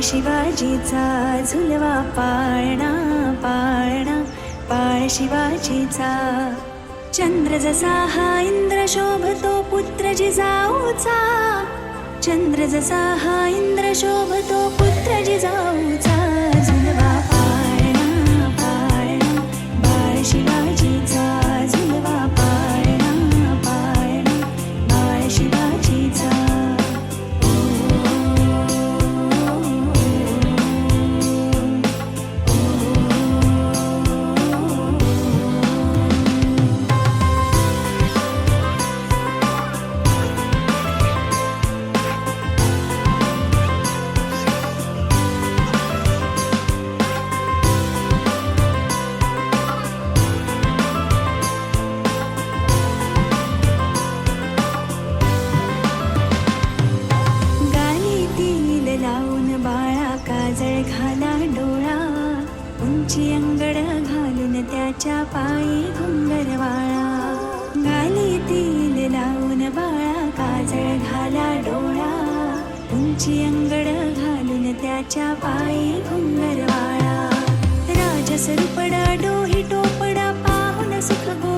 शिवाजीचा झुलवा पाळणा पाळणा पाळ शिवाजीचा. चंद्र जसा हा इंद्र शोभतो पुत्र जिजाऊचा. चंद्र जसा हा इंद्र शोभतो पुत्र जिजाऊचा. झुलवा पाळणा पाळणा बाळ शिवाजीचा. झुलवा पाळणा पाळणा बाळ शिवाजीचा. काजळ घाला डोळा उंची अंगड घालून त्याच्या पायी घुंगरवाळा. गालीतील लावून बाळा काजळ घाला डोळा उंची अंगड घालून त्याच्या पायी घुंगरवाळा. राजसरूपडा डोही टोपडा पाहून सुख गो